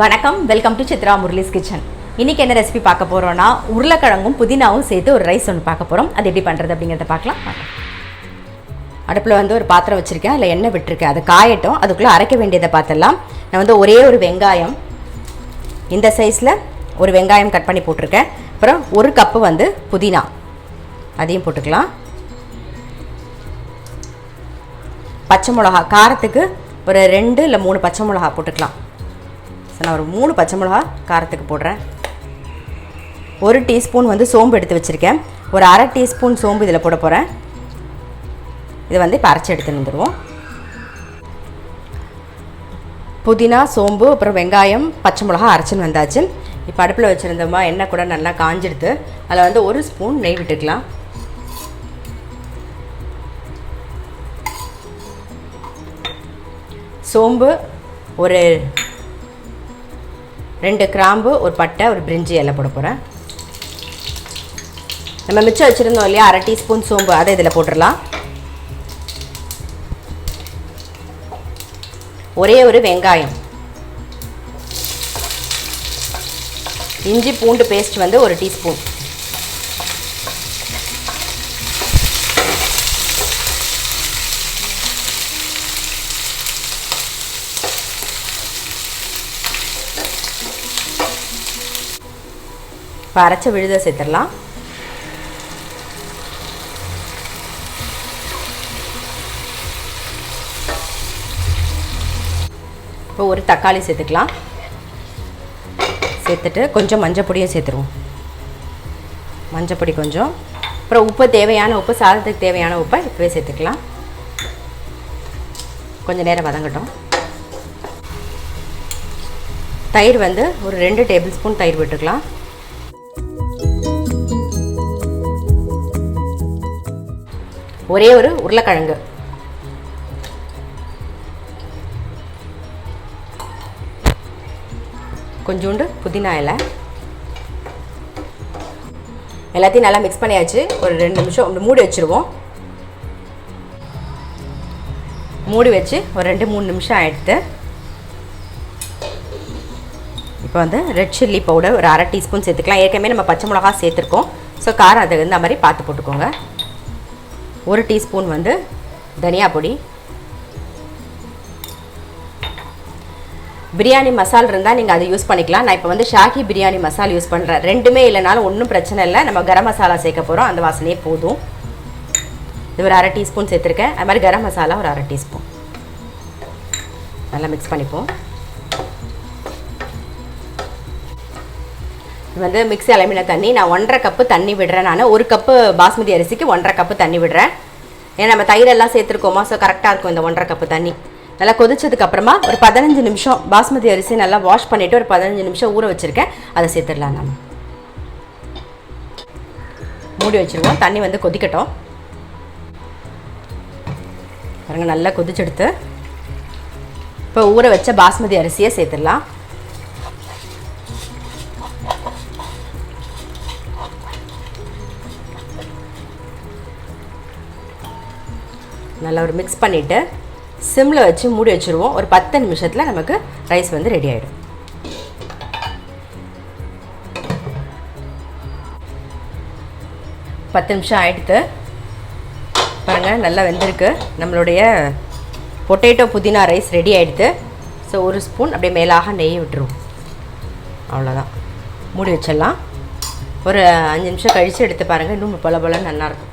வணக்கம், welcome to Chitra Murali's kitchen. இன்றைக்கி என்ன ரெசிபி பார்க்க போகிறோன்னா, உருளைக்கிழங்கும் புதினாவும் சேர்த்து ஒரு ரைஸ் ஒன்று பார்க்க போகிறோம். அது எப்படி பண்ணுறது அப்படிங்கிறத பார்க்கலாம். அடுப்பில் ஒரு பாத்திரம் வச்சுருக்கேன், அதில் எண்ணெய் விட்டுருக்கேன். அது காயட்டும். அதுக்குள்ளே அரைக்க வேண்டியதை பார்த்துடலாம். நான் ஒரே ஒரு வெங்காயம், இந்த சைஸில் ஒரு வெங்காயம் கட் பண்ணி போட்டிருக்கேன். அப்புறம் ஒரு கப்பு புதினா, அதையும் போட்டுக்கலாம். பச்சை மிளகா, காரத்துக்கு ஒரு 2 இல்லை 3 பச்சை மிளகா போட்டுக்கலாம். நான் ஒரு 3 பச்சை மிளகா காரத்துக்கு போடுறேன். 1 டீஸ்பூன் சோம்பு எடுத்து வச்சுருக்கேன். ஒரு அரை டீஸ்பூன் சோம்பு இதில் போட போகிறேன். இதை இப்போ அரைச்சி எடுத்துன்னு வந்துடுவோம். புதினா, சோம்பு, அப்புறம் வெங்காயம், பச்சை மிளகா அரைச்சின்னு வந்தாச்சு. இப்போ அடுப்பில் வச்சுருந்தோமா, எண்ணெய் கூட நல்லா காஞ்சிடுது. அதில் 1 ஸ்பூன் நெய் விட்டுக்கலாம். சோம்பு, ஒரு 2 கிராம்பு, ஒரு பட்டை, ஒரு பிரிஞ்சி எல்லாம் போட போகிறேன். நம்ம மிச்சம் வச்சுருந்தோம் இல்லையா, அரை டீஸ்பூன் சோம்பு, அதை இதில் போட்டுடலாம். ஒரே ஒரு வெங்காயம், இஞ்சி பூண்டு பேஸ்ட் 1 டீஸ்பூன், இப்போ அரைச்ச விழுதை சேர்த்துடலாம். இப்போ ஒரு தக்காளி சேர்த்துக்கலாம். சேர்த்துட்டு கொஞ்சம் மஞ்சள் பொடியும் சேர்த்துருவோம். மஞ்சள் பொடி கொஞ்சம், அப்புறம் உப்பு, தேவையான உப்பு, சாதத்துக்கு தேவையான உப்பை இப்போவே சேர்த்துக்கலாம். கொஞ்சம் நேரம் வதங்கட்டும். தயிர் ஒரு 2 டேபிள் ஸ்பூன் தயிர் விட்டுக்கலாம். ஒரே ஒரு உருளைக்கிழங்கு, கொஞ்சோண்டு புதினா இலை, எல்லாத்தையும் நல்லா மிக்ஸ் பண்ணியாச்சு. ஒரு 2 நிமிஷம் மூடி வச்சுருவோம். மூடி வச்சு ஒரு 2-3 நிமிஷம் ஆகிடுது. இப்போ ரெட் சில்லி பவுடர் ஒரு அரை டீஸ்பூன் சேர்த்துக்கலாம். ஏற்கனவே நம்ம பச்சை மிளகா சேர்த்துருக்கோம். ஸோ காரம் அது அந்த மாதிரி பார்த்து போட்டுக்கோங்க. 1 டீஸ்பூன் தனியா பொடி. பிரியாணி மசால் இருந்தால் நீங்கள் அதை யூஸ் பண்ணிக்கலாம். நான் இப்போ ஷாஹி பிரியாணி மசால் யூஸ் பண்ணுறேன். ரெண்டுமே இல்லைனாலும் ஒன்றும் பிரச்சனை இல்லை. நம்ம கரம் மசாலா சேர்க்க போகிறோம், அந்த வாசனையே போதும். இது ஒரு அரை டீஸ்பூன் சேர்த்துருக்கேன். அது மாதிரி கரம் மசாலா ஒரு அரை டீஸ்பூன். நல்லா மிக்ஸ் பண்ணிப்போம். மிக்ஸி அலமின தண்ணி, நான் 1.5 கப்பு தண்ணி விடுறேன். நான் 1 கப்பு பாஸ்மதி அரிசிக்கு 1.5 கப்பு தண்ணி விடுறேன். ஏன்னா நம்ம தயிரெல்லாம் சேர்த்துருக்கோமா, ஸோ கரெக்டாக இருக்கும் இந்த 1.5 கப்பு தண்ணி. நல்லா கொதிச்சதுக்கப்புறமா ஒரு 15 நிமிஷம் பாஸ்மதி அரிசி நல்லா வாஷ் பண்ணிவிட்டு ஒரு 15 நிமிஷம் ஊற வச்சுருக்கேன். அதை சேர்த்துடலாம். நம்ம மூடி வச்சுருவோம். தண்ணி கொதிக்கட்டும். பாருங்க, நல்லா கொதிச்செடுத்து இப்போ ஊற வச்ச பாஸ்மதி அரிசியை சேர்த்துடலாம். நல்லா ஒரு மிக்ஸ் பண்ணிவிட்டு சிம்மில் வச்சு மூடி வச்சுருவோம். ஒரு 10 நிமிஷத்தில் நமக்கு ரைஸ் ரெடி ஆகிடும். பத்து நிமிஷம் ஆகிடுது. பாருங்கள், நல்லா வெந்திருக்கு. நம்மளுடைய பொட்டேட்டோ புதினா ரைஸ் ரெடி ஆகிடுது. ஸோ 1 ஸ்பூன் அப்படியே மேலாக நெய் விட்டுருவோம். அவ்வளோதான், மூடி வச்சிடலாம். ஒரு 5 நிமிஷம் கழித்து எடுத்து பாருங்கள், இன்னும் பல பலன்னு நல்லாயிருக்கும்.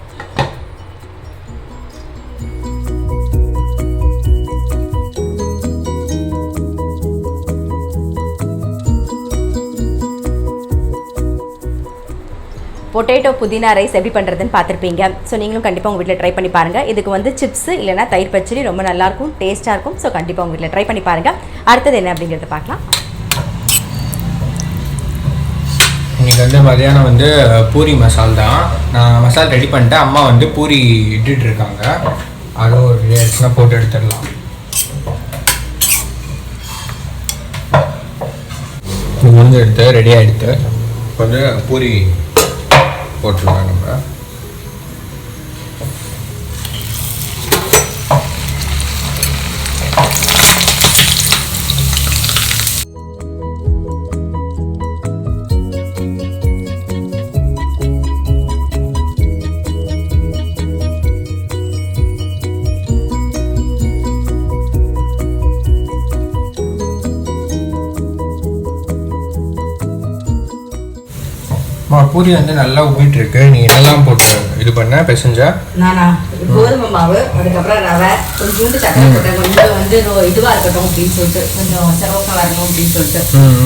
பொட்டேட்டோ புதினா ரைஸ் எப்படி பண்ணுறதுன்னு பார்த்துருப்பீங்க. ஸோ நீங்களும் கண்டிப்பாக உங்கள் வீட்டில் ட்ரை பண்ணி பாருங்கள். இதுக்கு சிப்ஸு இல்லைனா தயிர் பச்சடி ரொம்ப நல்லாயிருக்கும், டேஸ்ட்டாக இருக்கும். ஸோ கண்டிப்பாக உங்கள் வீட்டில் ட்ரை பண்ணி பாருங்கள். அடுத்தது என்ன அப்படிங்கிறத பார்க்கலாம். இன்றைக்கி மதியானம் பூரி மசால் தான். நான் மசால் ரெடி பண்ணிட்டேன். அம்மா பூரி இட்டுட்டு இருக்காங்க. அதை ஒரு லேட்ஸ்னால் போட்டு எடுத்துடலாம். முடிஞ்சு எடுத்து ரெடி ஆகிடுது. பூரி போட்டுருவாங்க. நம்ம பூரி வந்து நல்லா உப்பிட்டு இருக்கு. நீ என்னெல்லாம் போட்டு இது பண்ண பிசைஞ்சா? நானா கோதுமை மாவு, அதுக்கப்புறம் ரவை, கொஞ்சோண்டு சக்கரை போட்டேன். கொஞ்சம் வந்து இதுவாக இருக்கட்டும் அப்படின்னு சொல்லிட்டு, கொஞ்சம் செவக்க வரணும் அப்படின்னு சொல்லிட்டு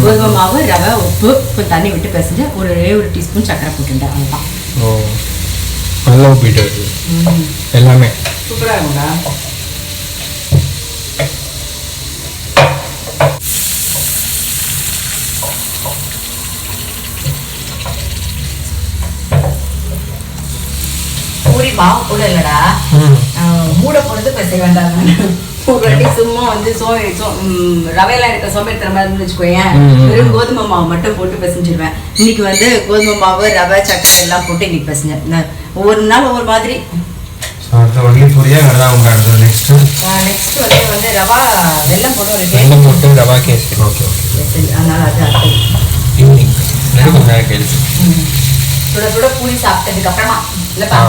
கோதுமை மாவு, ரவை, உப்பு, கொஞ்சம் தண்ணி விட்டு பிசைஞ்சு ஒரே ஒரு டீஸ்பூன் சக்கரை போட்டுட்டேன். அதுதான். ஓ, நல்லா உப்பிட்டு இருக்கு எல்லாமே. சூப்பராக இருக்கும்டா. பூரி மாவு கூட இல்லடா, மூட போடுறது இப்போ செய்ய வேண்டாம். ஒரு வாட்டி சும்மா வந்து ரவையெல்லாம் இருக்க சோம்பேறித்தன மாதிரி இருந்து வச்சுக்கோயேன், வெறும் கோதுமை மாவு மட்டும் போட்டு பிசைஞ்சிடுவேன். இன்னைக்கு வந்து கோதுமை மாவு, ரவை, சக்கரை எல்லாம் போட்டு இன்னைக்கு பிசைஞ்சேன். ஒவ்வொரு நாள் ஒவ்வொரு மாதிரி. நெக்ஸ்ட் வந்து ரவா வெல்லம் போட்டு ரவா கேசரி. Okay okay. அதனால அது ஈவினிங் கொஞ்சம் நேரம் கேள்வி சுட சுட பூரி சாப்பிட்டதுக்கு அப்புறமா இல்லப்பா.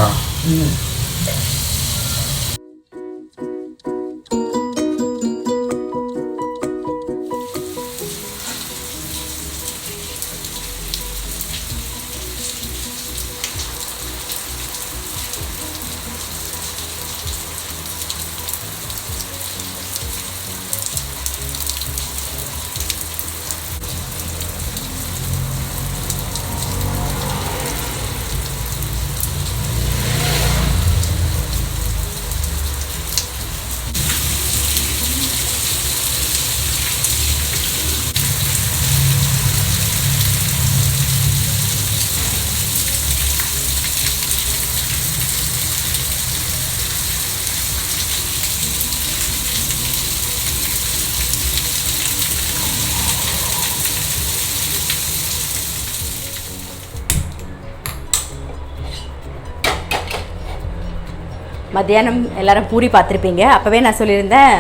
மத்தியானம் எல்லாரும் பூரி பார்த்துருப்பீங்க. அப்போவே நான் சொல்லியிருந்தேன்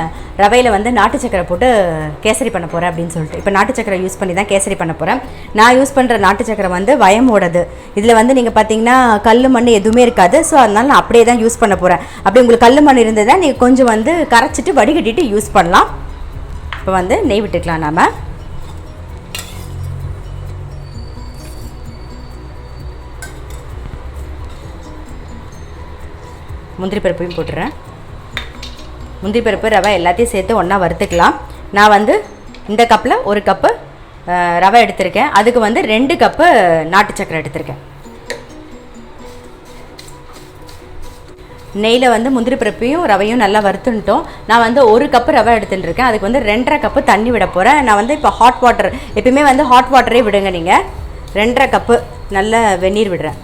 ரவையில் வந்து நாட்டு சக்கரை போட்டு கேசரி பண்ண போகிறேன் அப்படின்னு சொல்லிட்டு. இப்போ நாட்டு சக்கரை யூஸ் பண்ணி தான் கேசரி பண்ண போகிறேன். நான் யூஸ் பண்ணுற நாட்டு சக்கரை வந்து வயமோடது. இதில் வந்து நீங்கள் பார்த்தீங்கன்னா கல் மண் எதுவுமே இருக்காது. ஸோ அதனால் நான் அப்படியே தான் யூஸ் பண்ண போகிறேன். அப்படி உங்களுக்கு கல் மண் இருந்ததுன்னா நீங்கள் கொஞ்சம் வந்து கரைச்சிட்டு வடிகட்டிட்டு யூஸ் பண்ணலாம். இப்போ வந்து நெய் விட்டுக்கலாம். நாம் முந்திரி பருப்பையும் போட்டுறேன். முந்திரி பருப்பு, ரவை எல்லாத்தையும் சேர்த்து ஒன்றா வறுத்துக்கலாம். நான் வந்து இந்த கப்பில் ஒரு கப்பு ரவை எடுத்திருக்கேன். அதுக்கு வந்து 2 கப்பு நாட்டு சக்கரை எடுத்திருக்கேன். நெய்யில் வந்து முந்திரி பருப்பையும் ரவையும் நல்லா வறுத்துட்டோம். நான் வந்து 1 கப்பு ரவை எடுத்துட்டுருக்கேன். அதுக்கு வந்து 2.5 கப்பு தண்ணி விட போகிறேன். நான் வந்து இப்போ ஹாட் வாட்டர், எப்பயுமே வந்து ஹாட் வாட்டரே விடுங்க நீங்கள். 2.5 கப்பு நல்ல வெந்நீர் விடுறேன்.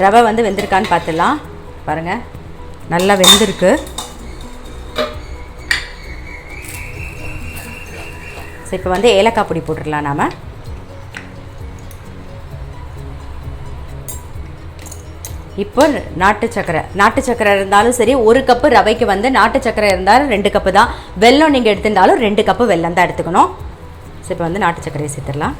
ரவை வந்து வெந்திருக்கான்னு பார்த்துடலாம். பாருங்கள், நல்லா வெந்திருக்கு. ஸோ இப்போ வந்து ஏலக்காய் பொடி போட்டுடலாம். நாம் இப்போ நாட்டு சக்கரை இருந்தாலும் சரி, 1 கப்பு ரவைக்கு வந்து நாட்டு சக்கரை இருந்தாலும் 2 கப்பு தான். வெல்லம் நீங்கள் எடுத்துட்டாலும் 2 கப்பு வெல்லம் தான் எடுத்துக்கணும். ஸோ இப்போ வந்து நாட்டு சக்கரையை சேர்த்துடலாம்.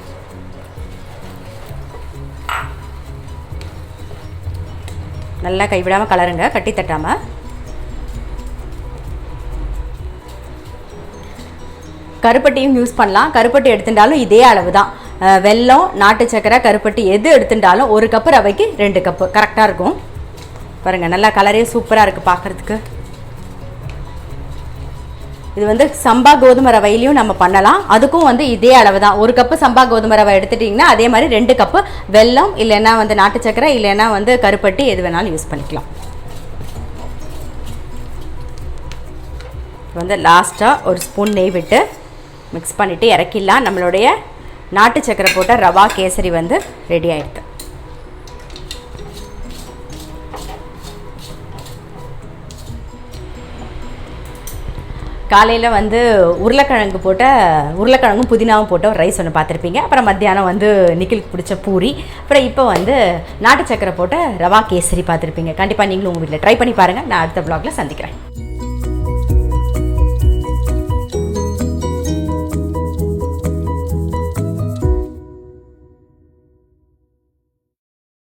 நல்லா கைவிடாமல் கலருங்க, கட்டி தட்டாமல். கருப்பட்டியும் யூஸ் பண்ணலாம். கருப்பட்டி எடுத்துட்டாலும் இதே அளவு தான். வெல்லம், நாட்டு சக்கரை, கருப்பட்டி எது எடுத்துட்டாலும் 1 கப்பு ரவைக்கு 2 கப்பு கரெக்டாக இருக்கும். பாருங்கள், நல்லா கலரே சூப்பராக இருக்குது பார்க்குறதுக்கு. இது வந்து சம்பா கோதுமை ரவையிலையும் நம்ம பண்ணலாம். அதுக்கும் வந்து இதே அளவு தான். 1 கப்பு சம்பா கோதுமை ரவை எடுத்துட்டிங்கன்னா அதே மாதிரி 2 கப்பு வெல்லம், இல்லைன்னா வந்து நாட்டு சக்கரை, இல்லைன்னா வந்து கருப்பட்டி, எது வேணாலும் யூஸ் பண்ணிக்கலாம். வந்து லாஸ்ட்டாக ஒரு ஸ்பூன் நெய் விட்டு மிக்ஸ் பண்ணிவிட்டு இறக்கிடலாம். நம்மளுடைய நாட்டு சக்கரை போட்ட ரவா கேசரி வந்து ரெடி ஆகிடுது. காலையில் வந்து உருளைக்கிழங்கும் புதினாவும் போட்ட ஒரு ரைஸ் ஒன்று பார்த்துருப்பீங்க. அப்புறம் மத்தியானம் வந்து நிக்கிலுக்கு பிடிச்ச பூரி. அப்புறம் இப்போ வந்து நாட்டு சக்கரை போட்ட ரவா கேசரி பார்த்துருப்பீங்க. கண்டிப்பாக நீங்களும் உங்கள் வீட்டில் ட்ரை பண்ணி பாருங்கள். நான் அடுத்த வ்ளாகில் சந்திக்கிறேன்.